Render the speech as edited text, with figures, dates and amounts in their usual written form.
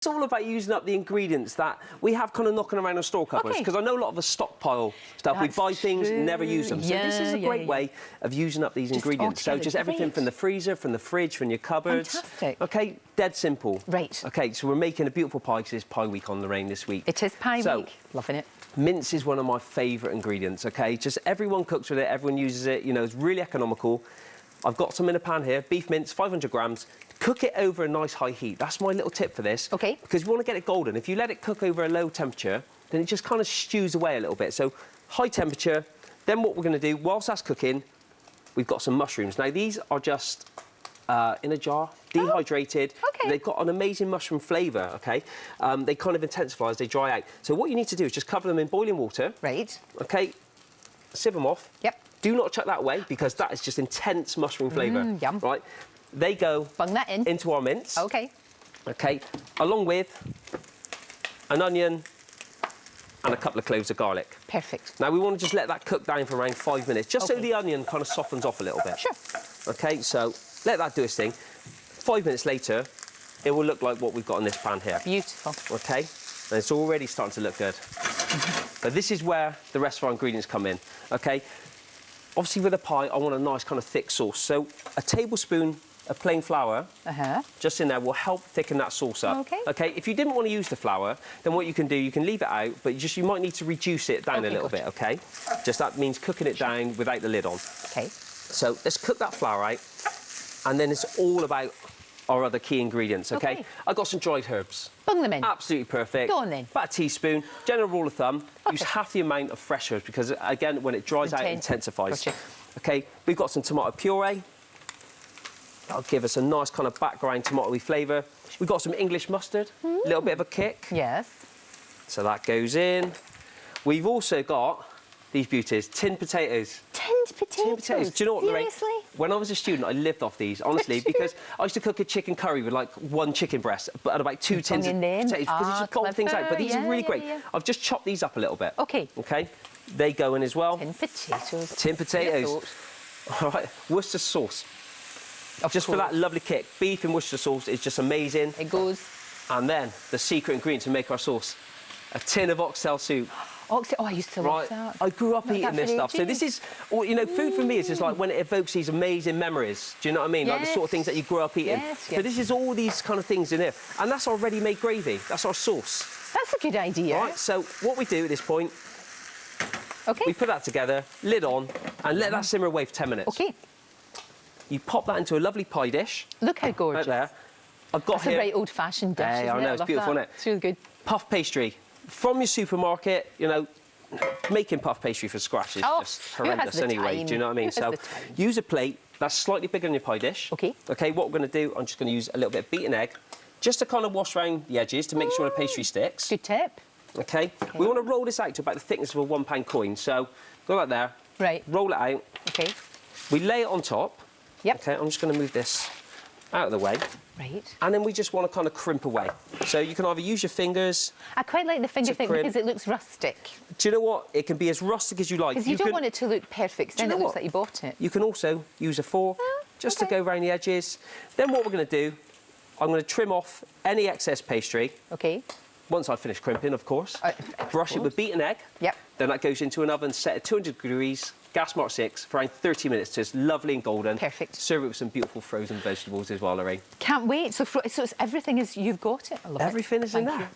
It's all about using up the ingredients that we have kind of knocking around our store cupboards, because I know a lot of us stockpile stuff. That's we buy things, true. never use them. So this is a great way of using up these ingredients. So just everything from the freezer, from the fridge, from your cupboards. Fantastic. Okay, dead simple. Right. Okay, so we're making a beautiful pie because it's Pie Week on Lorraine this week. It is Pie Week. Loving it. Mince is one of my favourite ingredients, okay? Just everyone cooks with it, everyone uses it, you know, it's really economical. I've got some in a pan here, beef mince, 500 grams. Cook it over a nice high heat. That's my little tip for this. Okay. Because you want to get it golden. If you let it cook over a low temperature, then it just kind of stews away a little bit. So high temperature. Then what we're going to do, whilst that's cooking, we've got some mushrooms. Now, these are just in a jar, dehydrated. Oh, okay. They've got an amazing mushroom flavour, okay? They kind of intensify as they dry out. So what you need to do is just cover them in boiling water. Right. Okay, sieve them off. Yep. Do not chuck that away, because that is just intense mushroom flavour. Yum. Right? They go Bung that in. into our mince. Okay. Okay, along with an onion and a couple of cloves of garlic. Perfect. Now, we want to just let that cook down for around 5 minutes, just so Okay. the onion kind of softens off a little bit. Sure. Okay, so let that do its thing. 5 minutes later, it will look like what we've got in this pan here. Beautiful. Okay, and it's already starting to look good. But this is where the rest of our ingredients come in, okay? Obviously, with a pie, I want a nice kind of thick sauce. So a tablespoon of plain flour just in there will help thicken that sauce up. Okay. Okay, if you didn't want to use the flour, then what you can do, you can leave it out, but you might need to reduce it down a little bit, okay? Just that means cooking it down without the lid on. Okay. So let's cook that flour out, and then it's all about our other key ingredients, okay? I've got some dried herbs. Bung them in. Absolutely perfect. Go on then. About a teaspoon. General rule of thumb, use half the amount of fresh herbs, because, again, when it dries out, it intensifies. Gotcha. Okay, we've got some tomato puree. That'll give us a nice kind of background tomatoey flavour. We've got some English mustard, a little bit of a kick. Yes. So that goes in. We've also got these beauties, tinned potatoes. Tinned potatoes? Tinned potatoes. Do you know what, Lorraine? Seriously? When I was a student, I lived off these, honestly, because I used to cook a chicken curry with, like, 1 chicken breast, but and about 2 tins of potatoes, because you just gobble things out. But these are really great. I've just chopped these up a little bit. Okay. Okay? They go in as well. Tinned potatoes. Tinned potatoes. All right, Worcester sauce. Just for that lovely kick. Beef and Worcester sauce is just amazing. It goes. And then the secret ingredient to make our sauce, a tin of oxtail soup. Oh, I used to love that. I grew up eating this stuff. So this is, you know, food for me is just like when it evokes these amazing memories. Do you know what I mean? Like the sort of things that you grew up eating. So this is all these kind of things in here. And that's our ready-made gravy. That's our sauce. That's a good idea. Right, so what we do at this point, we put that together, lid on, and let that simmer away for 10 minutes. Okay. You pop that into a lovely pie dish. Look how gorgeous. Right there. I've got That's a very old-fashioned dish, Hey, I know, it's beautiful, isn't it? It's really good. Puff pastry. From your supermarket, you know, making puff pastry from scratch is just horrendous anyway. Do you know what I mean? So use a plate that's slightly bigger than your pie dish. Okay. Okay, what we're going to do, I'm just going to use a little bit of beaten egg, just to kind of wash around the edges to make sure the pastry sticks. Good tip. Okay. We want to roll this out to about the thickness of a £1 coin. So go like there. Right. Roll it out. Okay. We lay it on top. Yep. Okay, I'm just going to move this out of the way. Right. And then we just want to kind of crimp away. So you can either use your fingers. I quite like the finger thing because it looks rustic. Do you know what? It can be as rustic as you like. Because you don't want it to look perfect, then it looks like you bought it. You can also use a fork just to go around the edges. Then what we're going to do, I'm going to trim off any excess pastry. Okay. Once I've finished crimping, of course. Brush it with beaten egg. Yep. Then that goes into an oven set at 200 degrees, gas mark 6, for around 30 minutes. So it's lovely and golden. Perfect. Serve it with some beautiful frozen vegetables as well, Lorraine. Can't wait. So it's everything is, you've got it. I love Everything it. is in there.